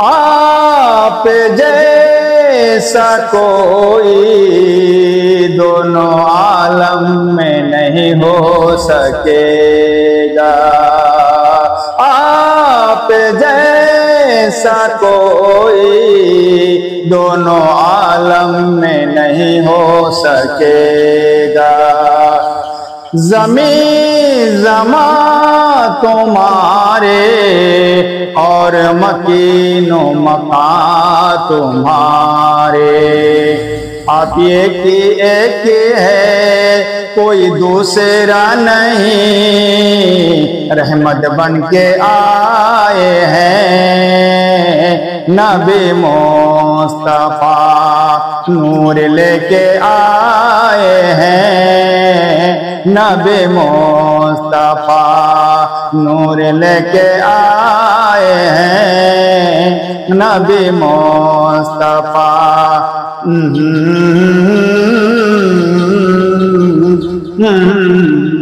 आप जैसा कोई दोनों आलम में नहीं हो सकेगा। आप जैसा कोई दोनों आलम में नहीं हो सकेगा। ज़मीन ज़मा तुम्हारे और मकीनो मकान तुम्हारे। आप एक है, कोई दूसरा नहीं। रहमत बन के आए हैं नबी मुस्तफा, नूर लेके आए हैं नबी मुस्तफा, नूर लेके आए हैं नबी मुस्तफा। Mm-hmm.